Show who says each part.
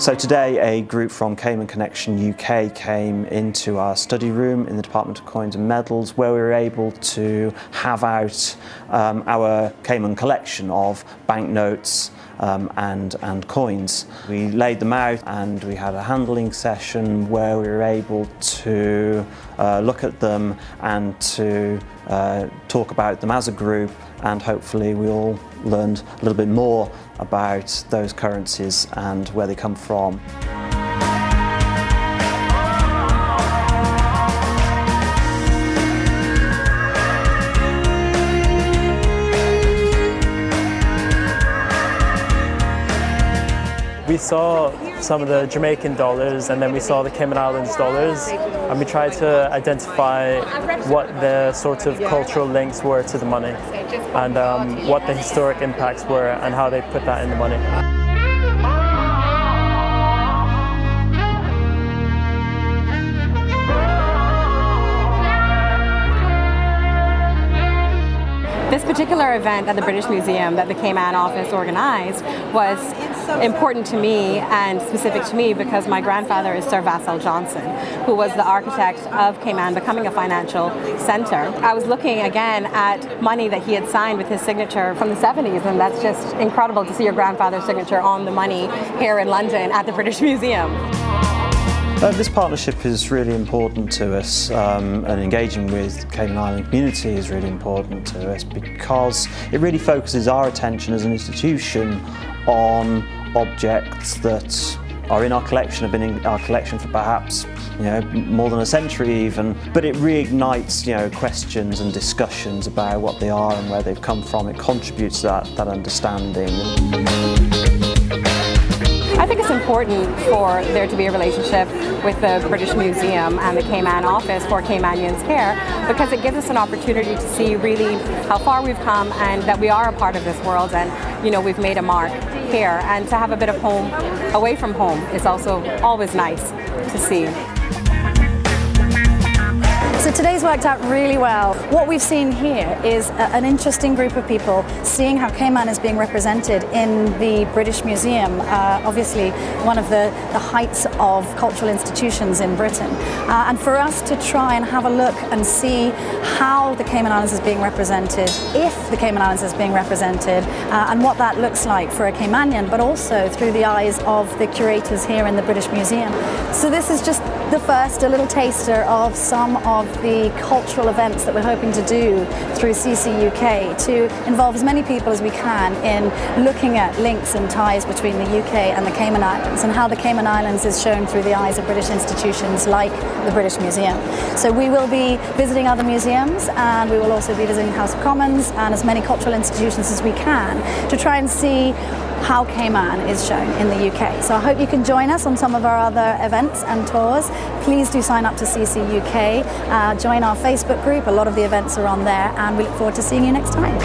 Speaker 1: So today a group from Cayman Collections UK came into our study room in the Department of Coins and Medals, where we were able to have out our Cayman collection of banknotes and coins. We laid them out and we had a handling session where we were able to look at them and to talk about them as a group, and hopefully we all learned a little bit more about those currencies and where they come from.
Speaker 2: We saw some of the Jamaican dollars and then we saw the Cayman Islands dollars, and we tried to identify what the sort of cultural links were to the money and what the historic impacts were and how they put that in the money.
Speaker 3: This particular event at the British Museum that the Cayman office organized was important to me and specific to me because my grandfather is Sir Vassall Johnson, who was the architect of Cayman becoming a financial center. I was looking again at money that he had signed with his signature from the 70s, and that's just incredible to see your grandfather's signature on the money here in London at the British Museum.
Speaker 1: This partnership is really important to us, and engaging with the Cayman Island community is really important to us because it really focuses our attention as an institution on objects that are in our collection, have been in our collection for perhaps more than a century even, but it reignites questions and discussions about what they are and where they've come from. It contributes to that understanding.
Speaker 3: I think it's important for there to be a relationship with the British Museum and the Cayman office for Caymanians here, because it gives us an opportunity to see really how far we've come and that we are a part of this world, and we've made a mark here, and to have a bit of home away from home is also always nice to see.
Speaker 4: So today's worked out really well. What we've seen here is an interesting group of people seeing how Cayman is being represented in the British Museum, obviously one of the heights of cultural institutions in Britain. And for us to try and have a look and see how the Cayman Islands is being represented, if the Cayman Islands is being represented, and what that looks like for a Caymanian, but also through the eyes of the curators here in the British Museum. So this is just the first, a little taster of some of the cultural events that we're hoping to do through CCUK to involve as many people as we can in looking at links and ties between the UK and the Cayman Islands, and how the Cayman Islands is shown through the eyes of British institutions like the British Museum. So we will be visiting other museums, and we will also be visiting House of Commons and as many cultural institutions as we can to try and see how Cayman is shown in the UK. So I hope you can join us on some of our other events and tours. Please do sign up to CCUK, join our Facebook group. A lot of the events are on there, and we look forward to seeing you next time.